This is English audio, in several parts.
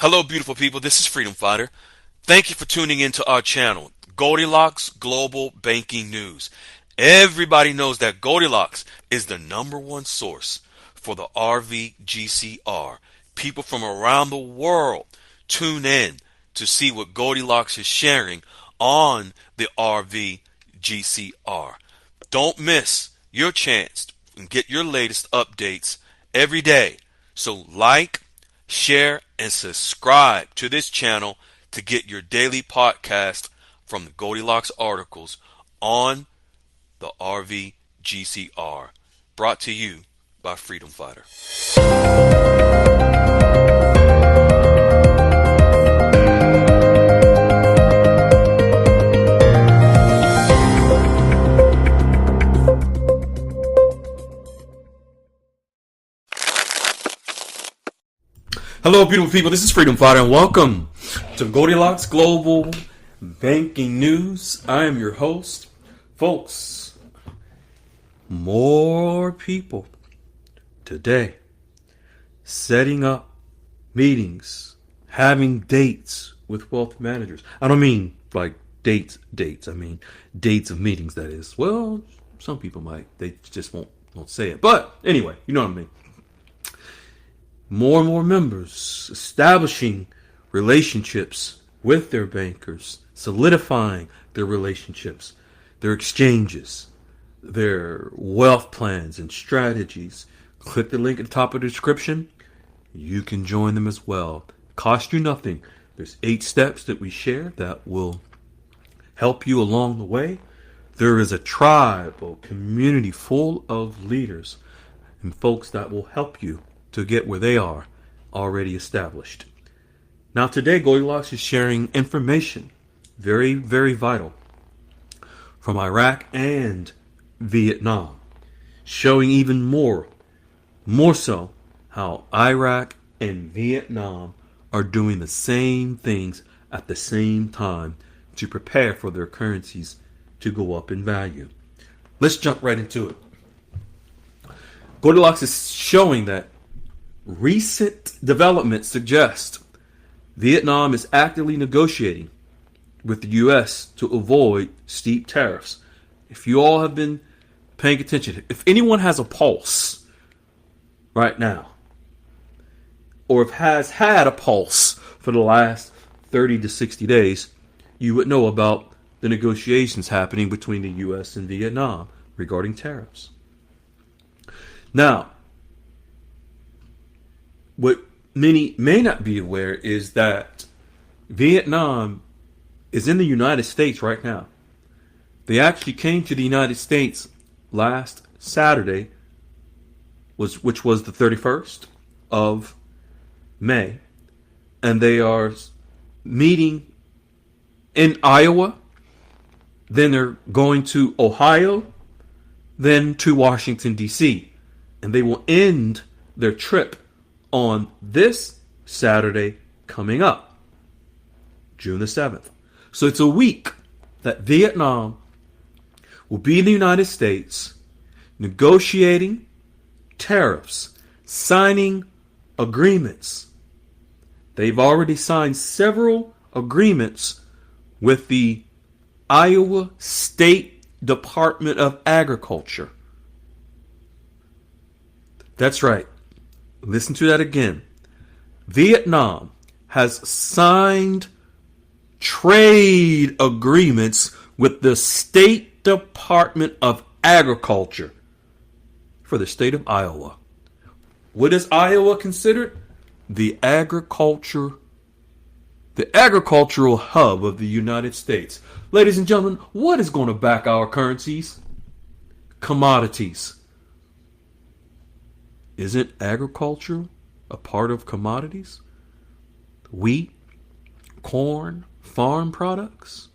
Hello, beautiful people. This is Freedom Fighter. Thank you for tuning into our channel, Goldilocks Global Banking News. Everybody knows that Goldilocks is the number one source for the RVGCR. People from around the world tune in to see what Goldilocks is sharing on the RVGCR. Don't miss your chance and get your latest updates every day. So like, share, and subscribe to this channel to get your daily podcast from the Goldilocks articles on the RVGCR. Brought to you by Freedom Fighter. Hello, beautiful people. This is Freedom Fighter, and welcome to Goldilocks Global Banking News. I am your host. Folks, more people today setting up meetings, having dates with wealth managers. I don't mean like dates. I mean dates of meetings, that is. Well, some people might. They just won't say it. But anyway, you know what I mean. More and more members establishing relationships with their bankers, solidifying their relationships, their exchanges, their wealth plans and strategies. Click the link at the top of the description. You can join them as well. Cost you nothing. There's 8 steps that we share that will help you along the way. There is a tribe or community full of leaders and folks that will help you to get where they are already established. Now today, Goldilocks is sharing information, very, very vital, from Iraq and Vietnam, showing even more so how Iraq and Vietnam are doing the same things at the same time to prepare for their currencies to go up in value. Let's jump right into it. Goldilocks is showing that recent developments suggest Vietnam is actively negotiating with the U.S. to avoid steep tariffs. If you all have been paying attention, if anyone has a pulse right now, or if has had a pulse for the last 30 to 60 days, you would know about the negotiations happening between the U.S. and Vietnam regarding tariffs. Now, what many may not be aware is that Vietnam is in the United States right now. They actually came to the United States last Saturday, which was the 31st of May, and they are meeting in Iowa. Then they're going to Ohio, then to Washington, D.C., and they will end their trip on this Saturday coming up, June the 7th. So it's a week that Vietnam will be in the United States negotiating tariffs, signing agreements. They've already signed several agreements with the Iowa State Department of Agriculture. That's right. Listen to that again. Vietnam has signed trade agreements with the State Department of Agriculture for the state of Iowa. What is Iowa considered? The agricultural hub of the United States. Ladies and gentlemen, what is going to back our currencies? Commodities. Isn't agriculture a part of commodities? Wheat, corn, farm products?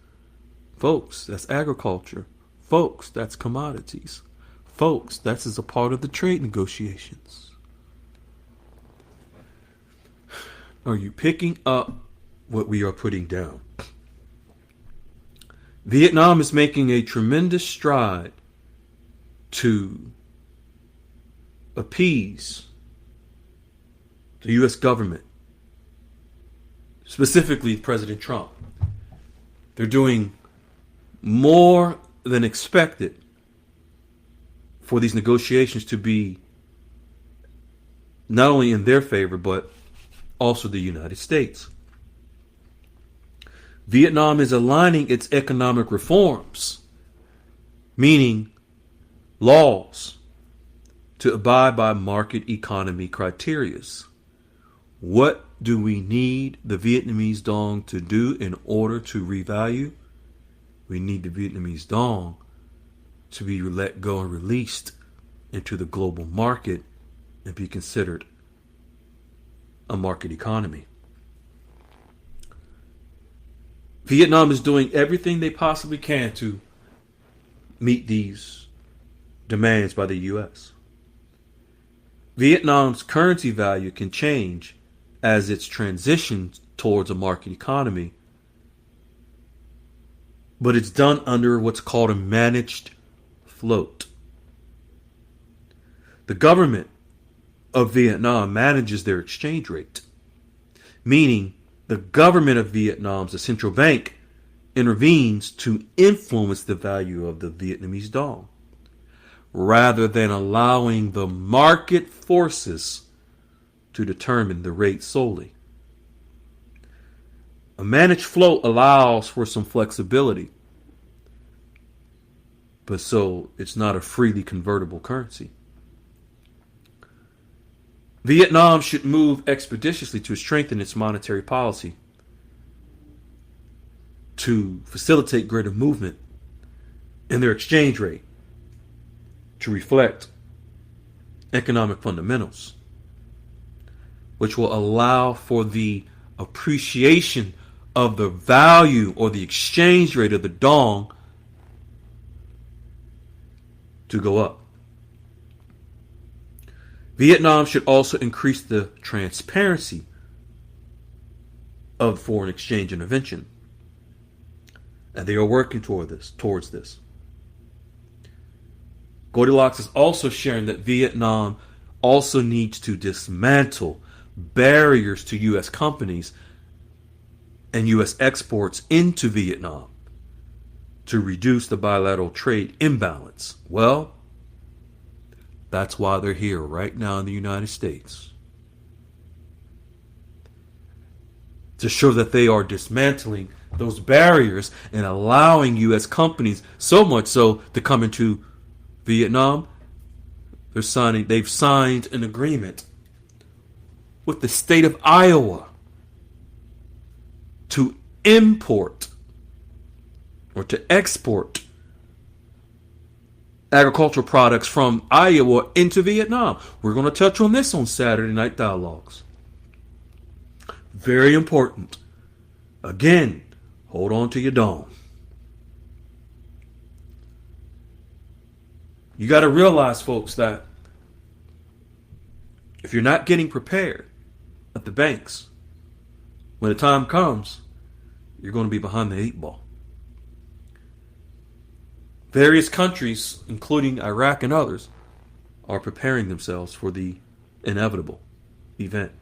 Folks, that's agriculture. Folks, that's commodities. Folks, that's a part of the trade negotiations. Are you picking up what we are putting down? Vietnam is making a tremendous stride to appease the U.S. government specifically President Trump. They're doing more than expected for these negotiations to be not only in their favor, but also the United States. Vietnam is aligning its economic reforms, meaning laws, to abide by market economy criteria. What do we need the Vietnamese dong to do in order to revalue? We need the Vietnamese dong to be let go and released into the global market and be considered a market economy. Vietnam is doing everything they possibly can to meet these demands by the U.S. Vietnam's currency value can change as it's transitioned towards a market economy, but it's done under what's called a managed float. The government of Vietnam manages their exchange rate, meaning the government of Vietnam, the central bank, intervenes to influence the value of the Vietnamese dong, rather than allowing the market forces to determine the rate solely. A managed float allows for some flexibility, but so it's not a freely convertible currency. Vietnam should move expeditiously to strengthen its monetary policy to facilitate greater movement in their exchange rate to reflect economic fundamentals, which will allow for the appreciation of the value or the exchange rate of the dong to go up. Vietnam should also increase the transparency of foreign exchange intervention, and they are working towards this. Goldilocks is also sharing that Vietnam also needs to dismantle barriers to U.S. companies and U.S. exports into Vietnam to reduce the bilateral trade imbalance. Well, that's why they're here right now in the United States, to show that they are dismantling those barriers and allowing U.S. companies, so much so, to come into Vietnam. They've signed an agreement with the state of Iowa to import or to export agricultural products from Iowa into Vietnam. We're going to touch on this on Saturday Night Dialogues. Very important. Again, hold on to your dome. You got to realize, folks, that if you're not getting prepared at the banks, when the time comes, you're going to be behind the eight ball. Various countries, including Iraq and others, are preparing themselves for the inevitable event.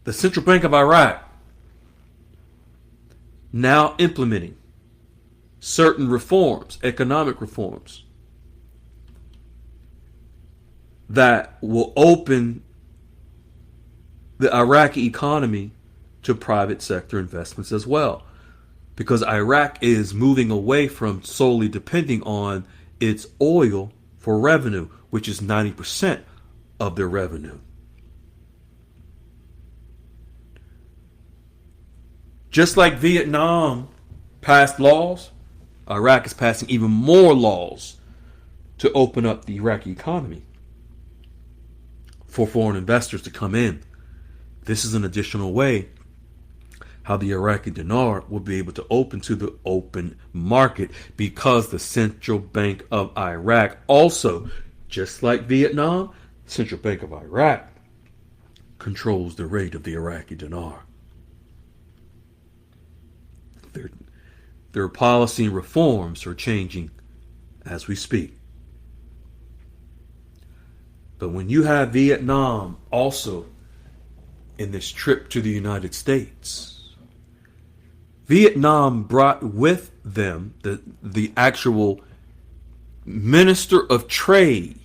The Central Bank of Iraq now implementing certain reforms, economic reforms, that will open the Iraqi economy to private sector investments as well. Because Iraq is moving away from solely depending on its oil for revenue, which is 90% of their revenue. Just like Vietnam passed laws, Iraq is passing even more laws to open up the Iraqi economy for foreign investors to come in. This is an additional way how the Iraqi dinar will be able to open to the open market, because the Central Bank of Iraq also, just like Vietnam, Central Bank of Iraq controls the rate of the Iraqi dinar. Their policy and reforms are changing as we speak. But when you have Vietnam also in this trip to the United States. Vietnam brought with them the actual Minister of Trade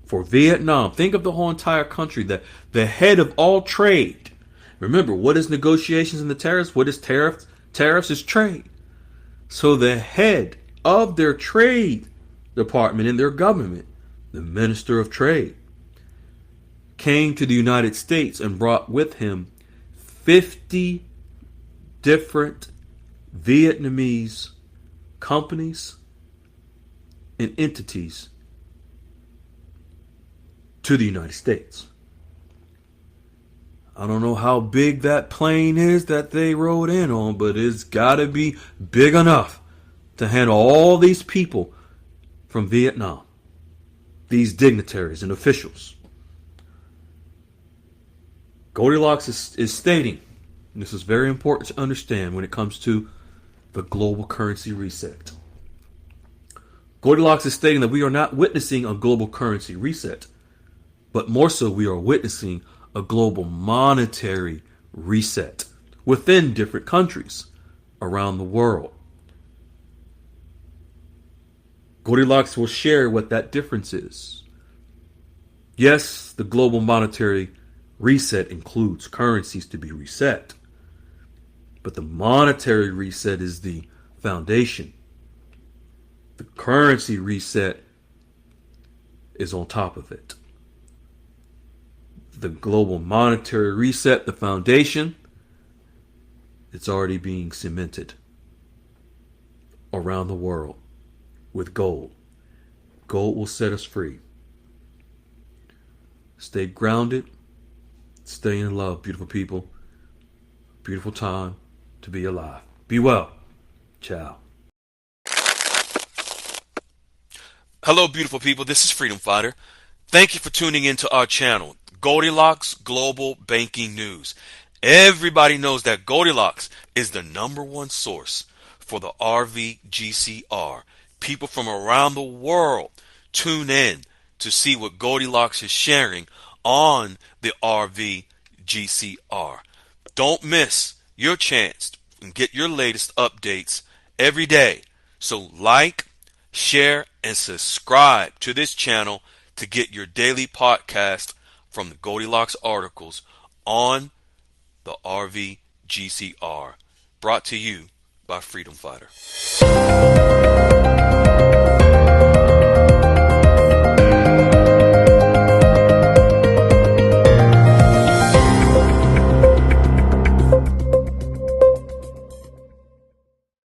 for Vietnam. Think of the whole entire country, the head of all trade. Remember, what is negotiations and the tariffs? What is tariffs? Tariffs is trade. So the head of their trade department in their government, the Minister of Trade, came to the United States and brought with him 50 different Vietnamese companies and entities to the United States. I don't know how big that plane is that they rode in on, but it's got to be big enough to handle all these people from Vietnam, these dignitaries and officials. Goldilocks is stating, and this is very important to understand when it comes to the global currency reset. Goldilocks is stating that we are not witnessing a global currency reset, but more so we are witnessing a global monetary reset within different countries around the world. Goldilocks will share what that difference is. Yes, the global monetary reset includes currencies to be reset, but the monetary reset is the foundation. The currency reset is on top of it. The global monetary reset, the foundation, it's already being cemented around the world with gold. Gold will set us free. Stay grounded. Stay in love, beautiful people. Beautiful time to be alive. Be well. Ciao. Hello, beautiful people. This is Freedom Fighter. Thank you for tuning into our channel, Goldilocks Global Banking News. Everybody knows that Goldilocks is the #1 source for the RVGCR. People from around the world tune in to see what Goldilocks is sharing on the RVGCR. Don't miss your chance and get your latest updates every day. So like, share, and subscribe to this channel to get your daily podcast from the Goldilocks articles on the RVGCR. Brought to you by Freedom Fighter.